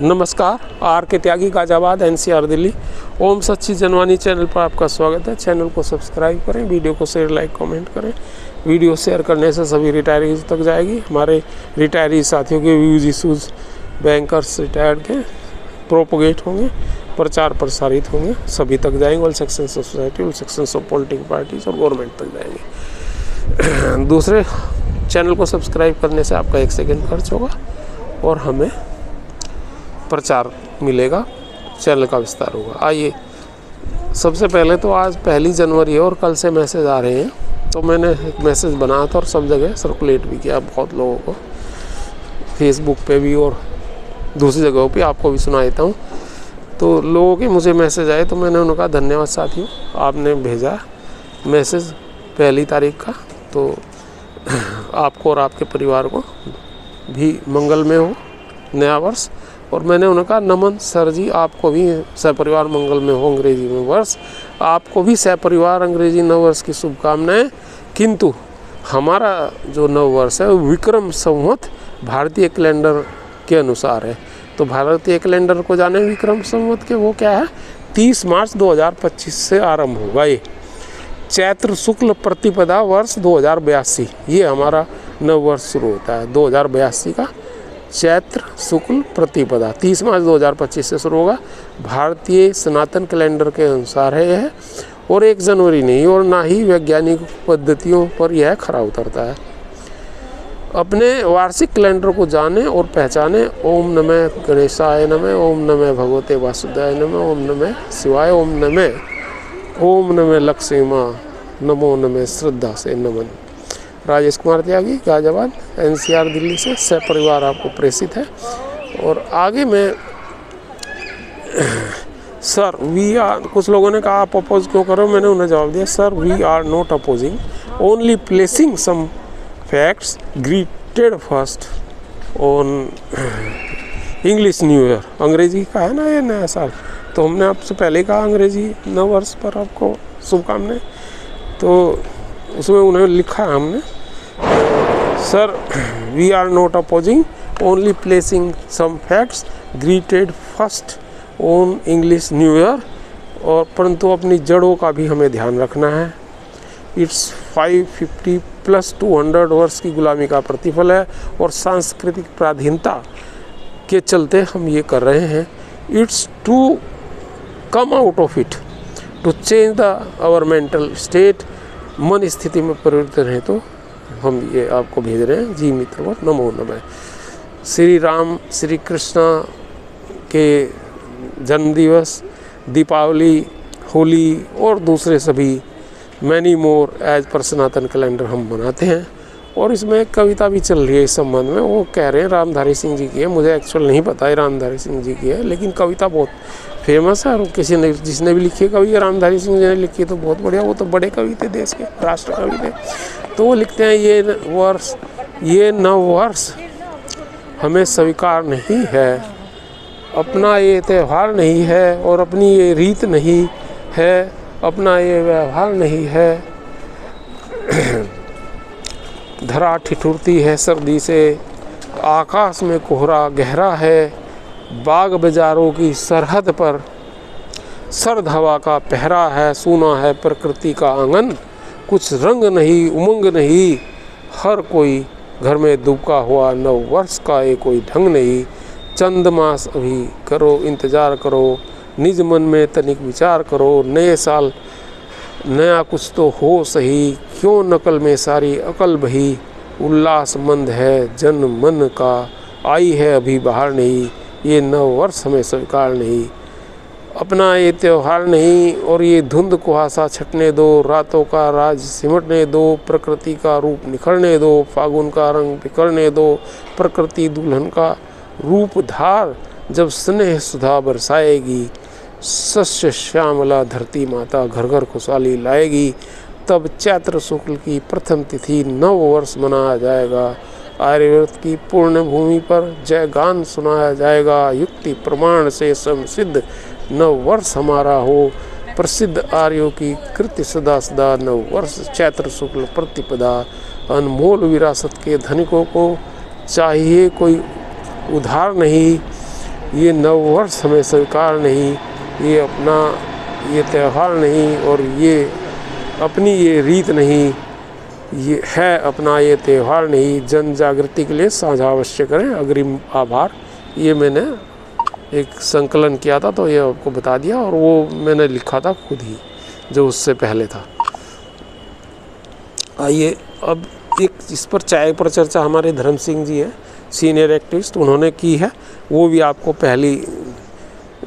नमस्कार, आर के त्यागी गाजियाबाद NCR दिल्ली। ओम सच्ची जनवानी चैनल पर आपका स्वागत है। चैनल को सब्सक्राइब करें, वीडियो को शेयर लाइक कमेंट करें। वीडियो शेयर करने से सभी रिटायरीज तक जाएगी। हमारे रिटायरी साथियों के व्यूज इशूज़ बैंकर्स रिटायर्ड के प्रोपोगेट होंगे, प्रचार प्रसारित होंगे, सभी तक जाएंगे। All sections of society, all sections of political parties और गवर्नमेंट तक जाएंगे। दूसरे चैनल को सब्सक्राइब करने से आपका 1 सेकेंड खर्च होगा और हमें प्रचार मिलेगा, चैनल का विस्तार होगा। आइए, सबसे पहले तो आज 1 जनवरी है और कल से मैसेज आ रहे हैं, तो मैंने एक मैसेज बनाया था और सब जगह सर्कुलेट भी किया, बहुत लोगों को, फेसबुक पे भी और दूसरी जगहों पे आपको भी सुना देता हूँ। तो लोगों के मुझे मैसेज आए तो मैंने उन्हें कहा धन्यवाद साथियों, आपने भेजा मैसेज 1 तारीख का, तो आपको और आपके परिवार को भी मंगलमय हो नया वर्ष। और मैंने उन्हें कहा नमन सर जी, आपको भी सपरिवार मंगलमय हो अंग्रेजी में वर्ष, आपको भी सपरिवार अंग्रेजी नव वर्ष की शुभकामनाएं। किंतु हमारा जो नव वर्ष है वो विक्रम संवत भारतीय कैलेंडर के अनुसार है। तो भारतीय कैलेंडर को जाने विक्रम संवत के वो क्या है, 30 मार्च 2025 से आरंभ होगा। ये चैत्र शुक्ल प्रतिपदा वर्ष 2082 ये हमारा नव वर्ष शुरू होता है। 2082 का चैत्र शुक्ल प्रतिपदा 30 मार्च 2025 से शुरू होगा। भारतीय सनातन कैलेंडर के अनुसार है यह, और 1 जनवरी नहीं और ना ही वैज्ञानिक पद्धतियों पर यह खरा उतरता है। अपने वार्षिक कैलेंडर को जाने और पहचाने। ओम नमः गणेशाय नमः, ओम नमः भगवते वासुदेवाय नमः, ओम नमः शिवाय, ओम नमः लक्ष्मी माँ, नमो नमः श्रद्धा से नमन। राजेश कुमार त्यागी गाजियाबाद NCR दिल्ली से सपरिवार आपको प्रेषित है। और आगे मैं सर वी आर, कुछ लोगों ने कहा आप अपोज क्यों करो, मैंने उन्हें जवाब दिया sir we are not opposing, only placing some facts greeted first on English new year. अंग्रेजी का है ना ये नया साल, तो हमने आपसे पहले कहा अंग्रेजी नव वर्ष पर आपको शुभकामनाएं, तो उसमें उन्हें लिखा है हमने sir we are not opposing, only placing some facts greeted first on English new year. और परंतु अपनी जड़ों का भी हमें ध्यान रखना है। इट्स 550 + 200 वर्ष की गुलामी का प्रतिफल है और सांस्कृतिक प्राधीनता के चलते हम ये कर रहे हैं। It's to come out of it to change the our mental state. मन स्थिति में परिवर्तन है तो हम ये आपको भेज रहे हैं। जी मित्र, नमो नमः। श्री राम श्री कृष्ण के जन्मदिवस, दीपावली, होली और दूसरे सभी मैनी मोर एज पर सनातन कैलेंडर हम मनाते हैं। और इसमें एक कविता भी चल रही है इस संबंध में, वो कह रहे हैं रामधारी सिंह जी की है, मुझे एक्चुअल नहीं पता है रामधारी सिंह जी की है, लेकिन कविता बहुत फेमस है और किसी ने जिसने भी लिखी कवि रामधारी सिंह जी ने लिखी तो बहुत बढ़िया, वो तो बड़े कवि थे, देश के राष्ट्र कवि थे। तो वो लिखते हैं ये नव वर्ष हमें स्वीकार नहीं है, अपना ये त्यौहार नहीं है और अपनी ये रीत नहीं है, अपना ये व्यवहार नहीं है। धरा ठिठुरती है सर्दी से, आकाश में कोहरा गहरा है, बाग बाजारों की सरहद पर सर्द हवा का पहरा है, सूना है प्रकृति का आंगन, कुछ रंग नहीं उमंग नहीं, हर कोई घर में दुबका हुआ नव वर्ष का ये कोई ढंग नहीं। चंद मास अभी करो इंतज़ार करो, निज मन में तनिक विचार करो, नए साल नया कुछ तो हो सही, क्यों नकल में सारी अकल बही, उल्लास मंद है जन मन का, आई है अभी बाहर नहीं, ये नव वर्ष हमें स्वीकार नहीं, अपना ये त्यौहार नहीं और ये धुंध कुहासा छटने दो, रातों का राज सिमटने दो, प्रकृति का रूप निखरने दो, फागुन का रंग बिखरने दो, प्रकृति दुल्हन का रूप धार जब स्नेह सुधा बरसाएगी, सस्य श्यामला धरती माता घर घर खुशहाली लाएगी, तब चैत्र शुक्ल की प्रथम तिथि नव वर्ष मनाया जाएगा। आर्यव्रत की पूर्ण भूमि पर जय गान सुनाया जाएगा, युक्ति प्रमाण से संसिद्ध नव वर्ष हमारा हो, प्रसिद्ध आर्यों की कृति सदा सदा नव वर्ष चैत्र शुक्ल प्रतिपदा। अनमोल विरासत के धनिकों को चाहिए कोई उधार नहीं, ये नववर्ष हमें स्वीकार नहीं, ये अपना ये त्यौहार नहीं और ये अपनी ये रीत नहीं, ये है अपना ये त्यौहार नहीं। जन जागृति के लिए साझा अवश्य करें। अग्रिम आभार। ये मैंने एक संकलन किया था तो ये आपको बता दिया, और वो मैंने लिखा था खुद ही जो उससे पहले था। आइए अब एक इस पर चाय पर चर्चा हमारे धर्म सिंह जी हैं, सीनियर एक्टिविस्ट, उन्होंने की है, वो भी आपको 1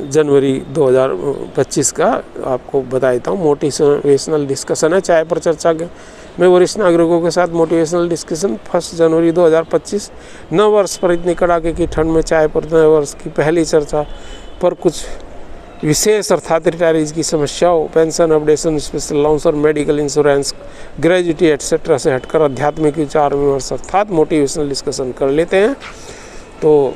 जनवरी 2025 का आपको बता देता हूँ। मोटिवेशनल डिस्कशन है चाय पर चर्चा के में वरिष्ठ नागरिकों के साथ मोटिवेशनल डिस्कशन 1 जनवरी 2025। नव वर्ष पर इतनी कड़ाके की ठंड में चाय पर नए वर्ष की पहली चर्चा पर कुछ विशेष अर्थात रिटायरीज की समस्याओं, पेंशन अपडेशन, स्पेशल अलाउंस और मेडिकल इंश्योरेंस, ग्रेजुटी एट्सेट्रा से हटकर आध्यात्मिक विचार विमर्श अर्थात मोटिवेशनल डिस्कशन कर लेते हैं। तो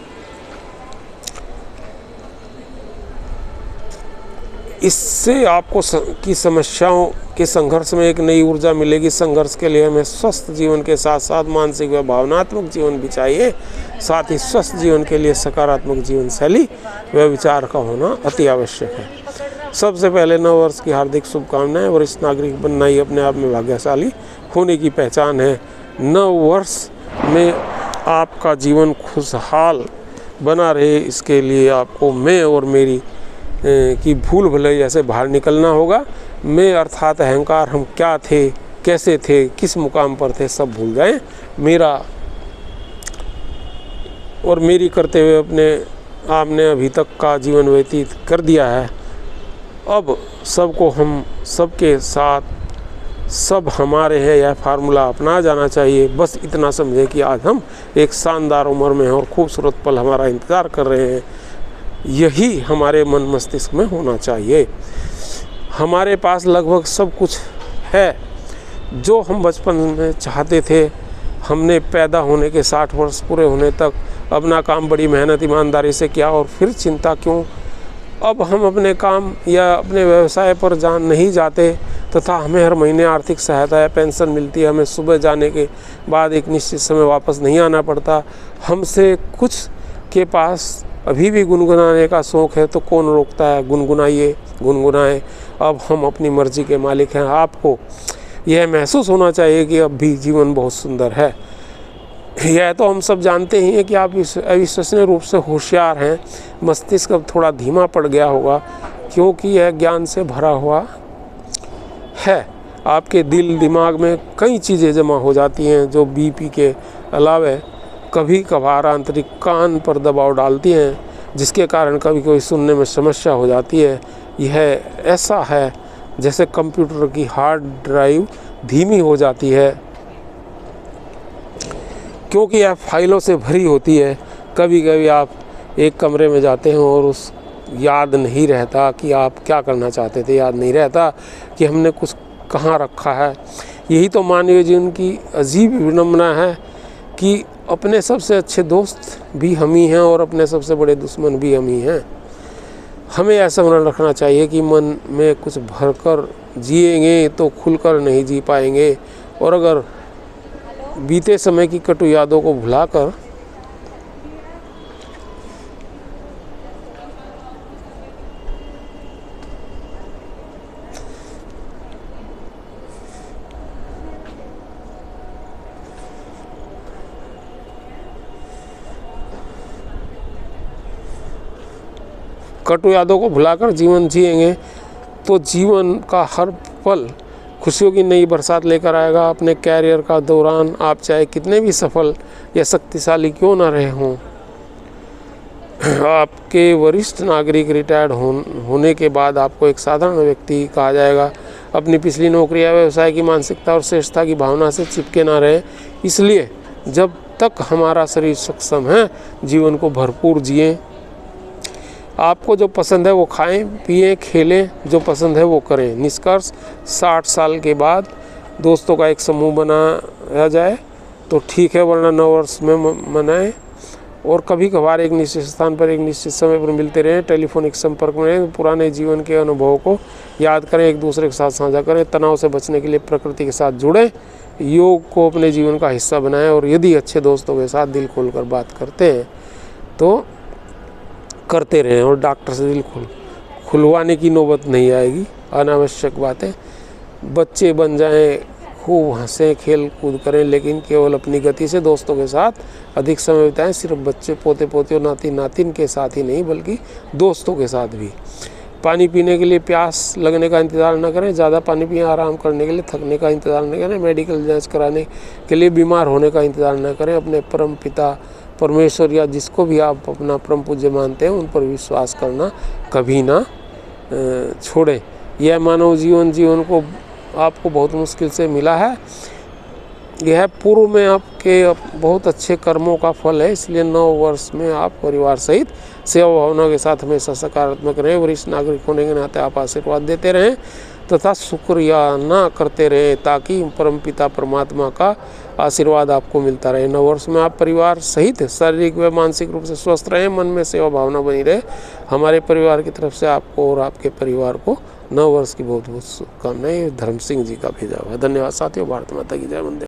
इससे आपको की समस्याओं के संघर्ष में एक नई ऊर्जा मिलेगी। संघर्ष के लिए हमें स्वस्थ जीवन के साथ साथ मानसिक व भावनात्मक जीवन भी चाहिए। साथ ही स्वस्थ जीवन के लिए सकारात्मक जीवन शैली व विचार का होना अति आवश्यक है। सबसे पहले नव वर्ष की हार्दिक शुभकामनाएं। वरिष्ठ नागरिक बनना ही अपने आप में भाग्यशाली होने की पहचान है। नव वर्ष में आपका जीवन खुशहाल बना रहे, इसके लिए आपको मैं और मेरी की भूल भुलैया जैसे बाहर निकलना होगा। मैं अर्थात अहंकार, हम क्या थे, कैसे थे, किस मुकाम पर थे, सब भूल जाएं। मेरा और मेरी करते हुए अपने आपने अभी तक का जीवन व्यतीत कर दिया है। अब सबको हम सबके साथ सब हमारे हैं, यह फार्मूला अपना जाना चाहिए। बस इतना समझे कि आज हम एक शानदार उम्र में हैं और खूबसूरत पल हमारा इंतज़ार कर रहे हैं। यही हमारे मन मस्तिष्क में होना चाहिए। हमारे पास लगभग सब कुछ है जो हम बचपन में चाहते थे। हमने पैदा होने के 60 वर्ष पूरे होने तक अपना काम बड़ी मेहनत ईमानदारी से किया, और फिर चिंता क्यों? अब हम अपने काम या अपने व्यवसाय पर नहीं जाते तथा हमें हर महीने आर्थिक सहायता या पेंशन मिलती है। हमें सुबह जाने के बाद एक निश्चित समय वापस नहीं आना पड़ता। हमसे कुछ के पास अभी भी गुनगुनाने का शौक़ है तो कौन रोकता है? गुनगुनाइए, गुनगुनाएं। अब हम अपनी मर्जी के मालिक हैं। आपको यह महसूस होना चाहिए कि अब भी जीवन बहुत सुंदर है। यह तो हम सब जानते ही हैं कि आप अविश्वसनीय रूप से होशियार हैं। मस्तिष्क अब थोड़ा धीमा पड़ गया होगा क्योंकि यह ज्ञान से भरा हुआ है। आपके दिल दिमाग में कई चीज़ें जमा हो जाती हैं जो बीपी के अलावा कभी कभार आंतरिक कान पर दबाव डालती हैं, जिसके कारण कभी कभी सुनने में समस्या हो जाती है। यह ऐसा है जैसे कंप्यूटर की हार्ड ड्राइव धीमी हो जाती है क्योंकि यह फाइलों से भरी होती है। कभी कभी आप एक कमरे में जाते हैं और उस याद नहीं रहता कि आप क्या करना चाहते थे, याद नहीं रहता कि हमने कुछ कहाँ रखा है। यही तो मानवीय जीवन की अजीब विडंबना है कि अपने सबसे अच्छे दोस्त भी हम ही हैं और अपने सबसे बड़े दुश्मन भी हम ही हैं। हमें ऐसा मन रखना चाहिए कि मन में कुछ भरकर जिएंगे तो खुलकर नहीं जी पाएंगे, और अगर बीते समय की कटु यादों को भुलाकर जीवन जिएंगे तो जीवन का हर पल खुशियों की नई बरसात लेकर आएगा। अपने कैरियर का दौरान आप चाहे कितने भी सफल या शक्तिशाली क्यों ना रहे हों, आपके वरिष्ठ नागरिक रिटायर्ड होने के बाद आपको एक साधारण व्यक्ति कहा जाएगा। अपनी पिछली नौकरी या व्यवसाय की मानसिकता और श्रेष्ठता की भावना से चिपके ना रहे। इसलिए जब तक हमारा शरीर सक्षम है, जीवन को भरपूर जिएं। आपको जो पसंद है वो खाएं, पिएं, खेलें, जो पसंद है वो करें। निष्कर्ष 60 साल के बाद दोस्तों का एक समूह बनाया जाए तो ठीक है, वरना नव वर्ष में मनाएं। और कभी कभार एक निश्चित स्थान पर एक निश्चित समय पर मिलते रहें। टेलीफोनिक संपर्क में रहें। पुराने जीवन के अनुभवों को याद करें, एक दूसरे के साथ साझा करें। तनाव से बचने के लिए प्रकृति के साथ जुड़ें। योग को अपने जीवन का हिस्सा बनाएं। और यदि अच्छे दोस्तों के साथ दिल खोलकर बात करते हैं तो करते रहें और डॉक्टर से दिल खुलवाने की नौबत नहीं आएगी। अनावश्यक बातें, बच्चे बन जाएं, खूब हंसें, खेल कूद करें, लेकिन केवल अपनी गति से दोस्तों के साथ अधिक समय बिताएं। सिर्फ बच्चे, पोते पोते और नाती नातिन के साथ ही नहीं, बल्कि दोस्तों के साथ भी। पानी पीने के लिए प्यास लगने का इंतज़ार न करें, ज़्यादा पानी पिएं। आराम करने के लिए थकने का इंतज़ार न करें। मेडिकल जांच कराने के लिए बीमार होने का इंतज़ार न करें। अपने परम पिता परमेश्वर या जिसको भी आप अपना परम पूज्य मानते हैं, उन पर विश्वास करना कभी ना छोड़ें। यह मानव जीवन को आपको बहुत मुश्किल से मिला है। यह पूर्व में आपके बहुत अच्छे कर्मों का फल है, इसलिए 9 वर्ष में आप परिवार सहित सेवा भावना के साथ हमेशा सकारात्मक रहें। वरिष्ठ नागरिक होने के नाते आप आशीर्वाद देते रहें तथा शुक्रियाना करते रहें, ताकि परमपिता परमात्मा का आशीर्वाद आपको मिलता रहे। 9 वर्ष में आप परिवार सहित शारीरिक व मानसिक रूप से स्वस्थ रहें, मन में सेवा भावना बनी रहे। हमारे परिवार की तरफ से आपको और आपके परिवार को 9 वर्ष की बहुत बहुत शुभकामनाएं। धर्म सिंह जी का भेजा हुआ। धन्यवाद साथियों। भारत माता की जय। वंदे